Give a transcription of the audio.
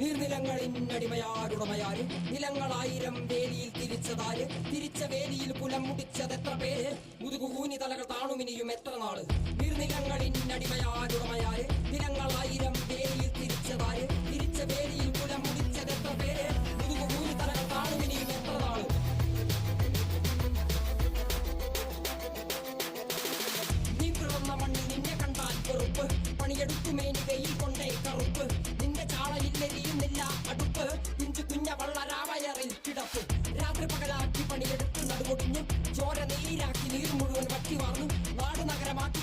നീർനിലങ്ങളിന്നടിമയാരുടമയാര് നിലങ്ങളായിരം വേലിയിൽ തിരിച്ചതാര് തിരിച്ച വേലിയിൽ കുലം മുടിച്ചതെത്ര പേര് മുതുകുകൂനി തലകൾ താണുമിനിയും എത്ര നാള് നീർനിലങ്ങളിന്നടിമയാരുടമയാര് നിലങ്ങളായിരം വേലിയിൽ തിരിച്ചതാര് തിരിച്ച വേലിയിൽ കുലം മുടിച്ചതെത്ര പേര് മുതുകുകൂനി തലകൾ താണുമിനിയും എത്ര നാള് നീ പിറന്ന മണ്ണിൽ നിന്നെ കണ്ടാൽ വെറുപ്പ് പണിയെടുത്തു മേനികയിൽ കൊണ്ടേ കറുപ്പ് നിന്റെ ചാളയില്ലെരിയുന്നില്ല അടുപ്പ് ഇഞ്ചു കുഞ്ഞ വള്ളരാവയറിൽ കിടപ്പ് രാത്രി പകലാക്കി പണിയെടുത്ത് നടുകൊടിഞ്ഞു ചോര നീരാക്കി നീർ മുഴുവൻ വറ്റി വാർന്നു നാട് നഗരമാക്കി